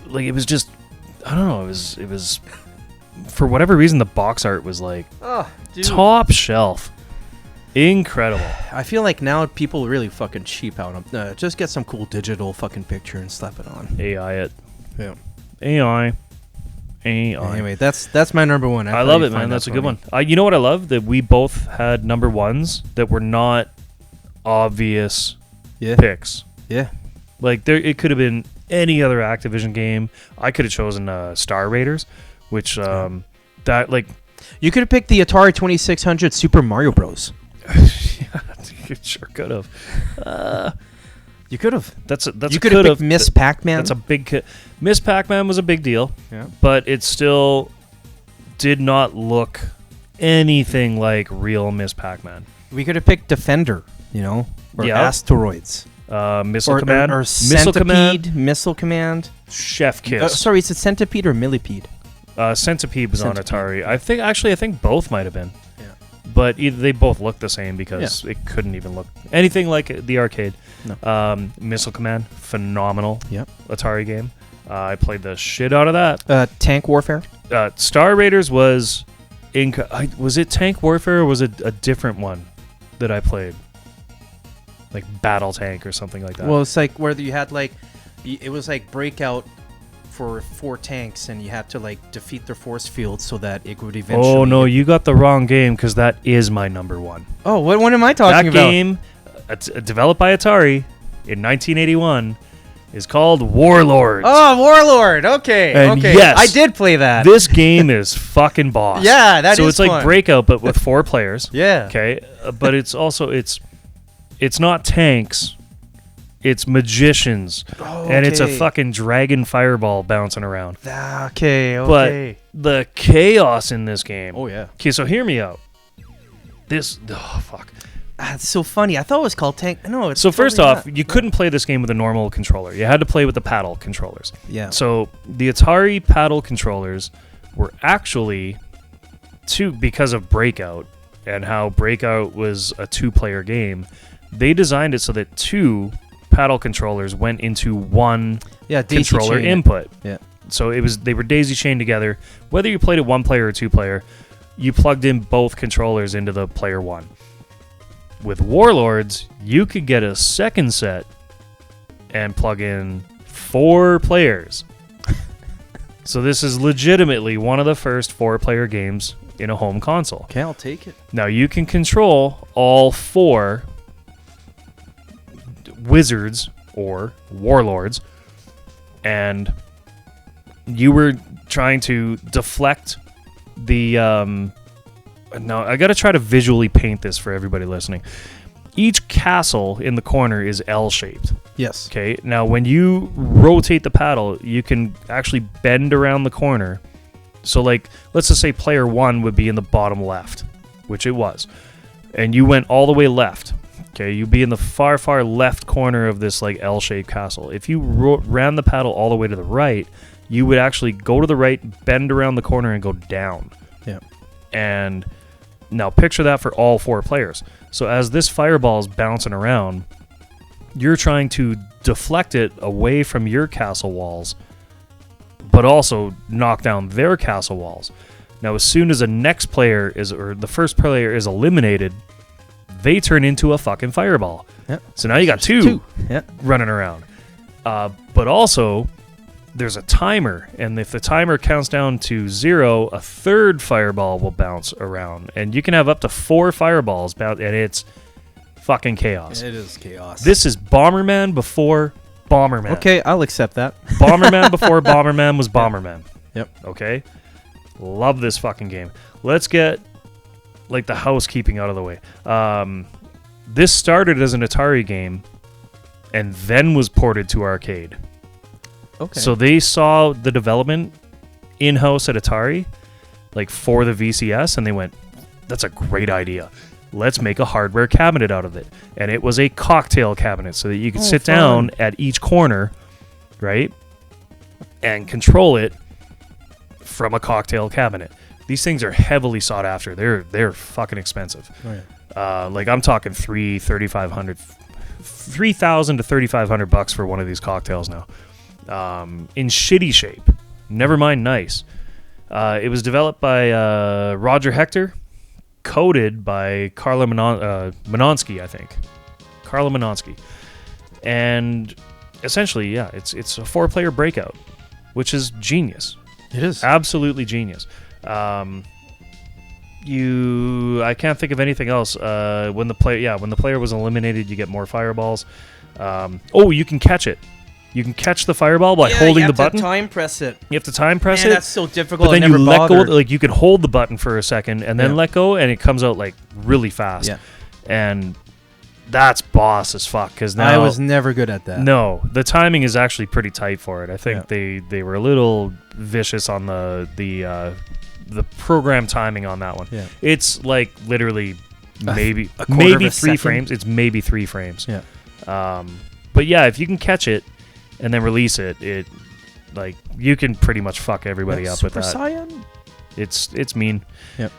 like, it was just, I don't know, it was for whatever reason the box art was like top shelf. Incredible. I feel like now people really fucking cheap out on just get some cool digital fucking picture and slap it on. AI it. Yeah. AI. Anyway, that's my number one. I love it, man. That's a good one. You know what I love? That we both had number ones that were not obvious picks. Yeah. Like, it could have been any other Activision game. I could have chosen Star Raiders, which that, like, you could have picked the Atari 2600 Super Mario Bros. Yeah, you sure could have. You could have. You could have picked Miss Pac-Man. That's a big. Miss Pac-Man was a big deal. Yeah. But it still did not look anything like real Miss Pac-Man. We could have picked Defender, you know, or Asteroids. Missile Command, or Centipede, Missile Command, Chef Kiss. Sorry, is it Centipede or Millipede? Centipede was on Atari. I think both might have been. Yeah. But they both look the same because it couldn't even look anything like the arcade. No. Missile Command, phenomenal. Yep. Atari game. I played the shit out of that. Tank Warfare. Star Raiders was was it Tank Warfare or was it a different one that I played? Like Battle Tank or something like that. Well, it's like where you had like, it was like Breakout for 4 tanks, and you had to like defeat their force field so that it would eventually. Oh no, you got the wrong game because that is my number one. Oh, what one am I talking about? That game, developed by Atari in 1981, is called Warlords. Oh, Warlord. Okay. And okay. Yes, I did play that. This game is fucking boss. Yeah, that so is it's like fun. Breakout, but with 4 players. Yeah. Okay, but it's also it's not tanks. It's magicians, and it's a fucking dragon fireball bouncing around. Okay. But the chaos in this game. Oh yeah. Okay, so hear me out. Fuck. It's so funny. I thought it was called Tank. No, it's so first totally off, not. you couldn't play this game with a normal controller. You had to play with the paddle controllers. Yeah. So the Atari paddle controllers were actually because of Breakout and how Breakout was a 2-player game. They designed it so that 2 paddle controllers went into one controller input. Yeah. So they were daisy chained together. Whether you played it 1-player or 2-player, you plugged in both controllers into the player 1. With Warlords, you could get a second set and plug in 4 players. So this is legitimately one of the first 4-player games in a home console. Okay, I'll take it. Now you can control all 4 wizards or warlords, and you were trying to deflect the no, I gotta try to visually paint this for everybody listening. Each castle in the corner is L-shaped. Yes. Okay, now when you rotate the paddle, you can actually bend around the corner. So like, let's just say player 1 would be in the bottom left, which it was, and you went all the way left. Okay, you'd be in the far, far left corner of this like L-shaped castle. If you ran the paddle all the way to the right, you would actually go to the right, bend around the corner, and go down. Yeah. And now picture that for all 4 players. So as this fireball is bouncing around, you're trying to deflect it away from your castle walls, but also knock down their castle walls. Now, as soon as the first player is eliminated, they turn into a fucking fireball. Yep. So now you got 2 Yep. running around. But also, there's a timer, and if the timer counts down to 0, a third fireball will bounce around, and you can have up to 4 fireballs bounce, and it's fucking chaos. It is chaos. This is Bomberman before Bomberman. Okay, I'll accept that. Bomberman before Bomberman was Bomberman. Yep. Okay? Love this fucking game. Let's get like the housekeeping out of the way. This started as an Atari game and then was ported to arcade. Okay. So they saw the development in-house at Atari, like for the VCS, and they went, that's a great idea. Let's make a hardware cabinet out of it. And it was a cocktail cabinet so that you could sit down at each corner, right, and control it from a cocktail cabinet. These things are heavily sought after. They're fucking expensive. Oh, yeah. Like I'm talking $3,000 to $3,500 for one of these cocktails now. In shitty shape. Never mind nice. It was developed by Roger Hector, coded by Carla Manonsky, I think. Carla Manonsky. And essentially, yeah, it's a 4-player breakout, which is genius. It is. Absolutely genius. I can't think of anything else. When the player was eliminated, you get more fireballs. You can catch it. You can catch the fireball by holding the button. You have to time press it. You have to time press it. That's so difficult. But then you let go. Like you can hold the button for a second and then let go, and it comes out like really fast. Yeah. And that's boss as fuck. Because now I was never good at that. No, the timing is actually pretty tight for it. I think they were a little vicious on the program timing on that one. Yeah. It's like literally maybe 3 frames. It's maybe 3 frames. Yeah. But yeah, if you can catch it and then release it like you can pretty much fuck everybody up with that. Super Saiyan? It's mean. Yep.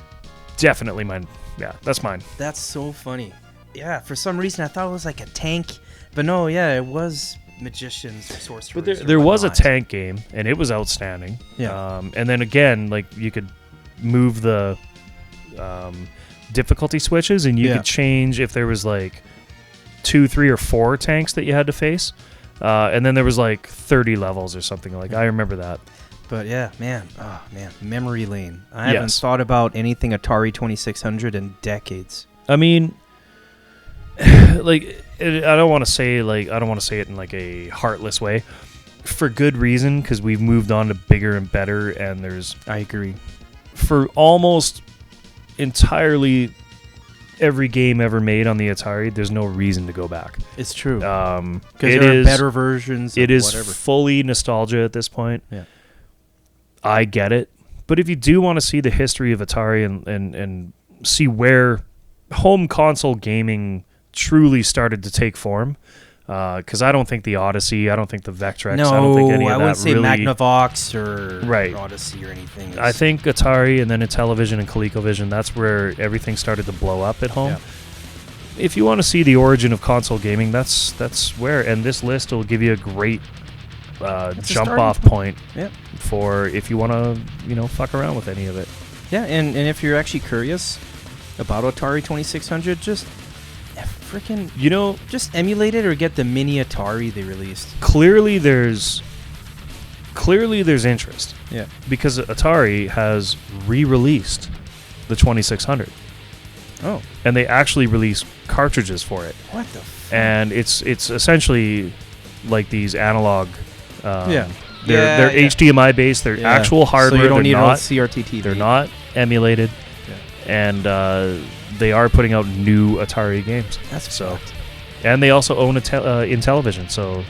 Definitely mine. Yeah, that's mine. That's so funny. Yeah, for some reason I thought it was like a tank, but no, yeah, it was magicians or sorcerers. But there was a tank game, and it was outstanding. Yeah. And then again, like you could move the difficulty switches, and you could change if there was like 2, 3, or 4 tanks that you had to face. And then there was like 30 levels or something. Like I remember that. But yeah, man, memory lane. I haven't thought about anything Atari 2600 in decades. I mean, like I don't want to say it in like a heartless way, for good reason, because we've moved on to bigger and better, and I agree. For almost entirely every game ever made on the Atari, there's no reason to go back. It's true. Because there are better versions. It is fully nostalgia at this point. Yeah. I get it. But if you do want to see the history of Atari and see where home console gaming truly started to take form, because I don't think the Odyssey, I don't think the Vectrex, I don't think any of that really... No, I wouldn't say Magnavox or Odyssey or anything. I think Atari and then Intellivision and Colecovision, that's where everything started to blow up at home. Yeah. If you want to see the origin of console gaming, that's where, and this list will give you a great jump-off point for if you want to, fuck around with any of it. Yeah, and if you're actually curious about Atari 2600, just freaking, just emulate it or get the mini Atari they released. Clearly there's interest. Yeah. Because Atari has re-released the 2600. Oh. And they actually released cartridges for it. What the fuck? And it's essentially like these analog. Yeah. They're HDMI based. They're actual hardware. So you don't need not, an CRT TV. They're not emulated. Yeah. And they are putting out new Atari games. That's so. fucked. And they also own Intellivision, so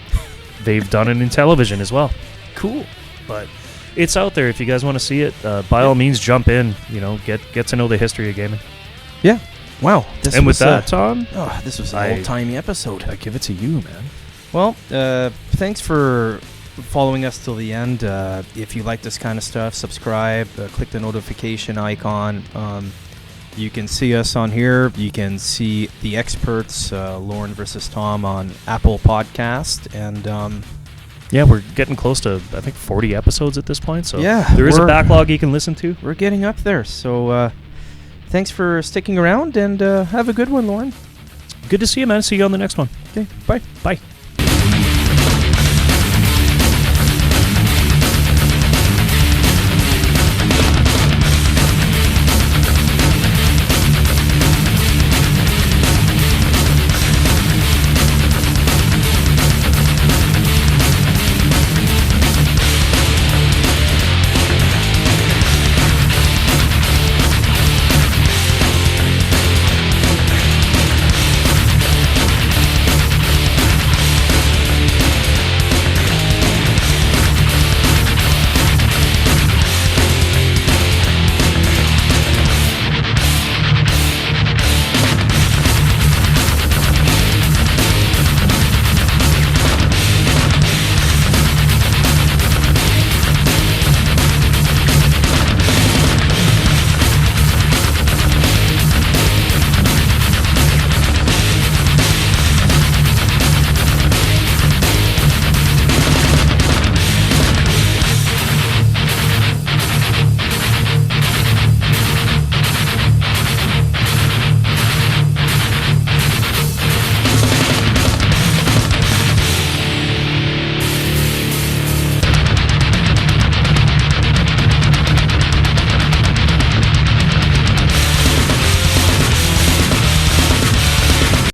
they've done an Intellivision as well. Cool. But it's out there if you guys want to see it. By all means, jump in. Get to know the history of gaming. Yeah. Wow. And with that, Tom, this was an old-timey episode. I give it to you, man. Well, thanks for following us till the end. If you like this kind of stuff, subscribe. Click the notification icon. You can see us on here. You can see the Expurtz, Loren Vs Tom, on Apple Podcast. And yeah, we're getting close to, I think, 40 episodes at this point. So yeah, there is a backlog you can listen to. We're getting up there. So thanks for sticking around, and have a good one, Loren. Good to see you, man. See you on the next one. Okay, bye. Bye.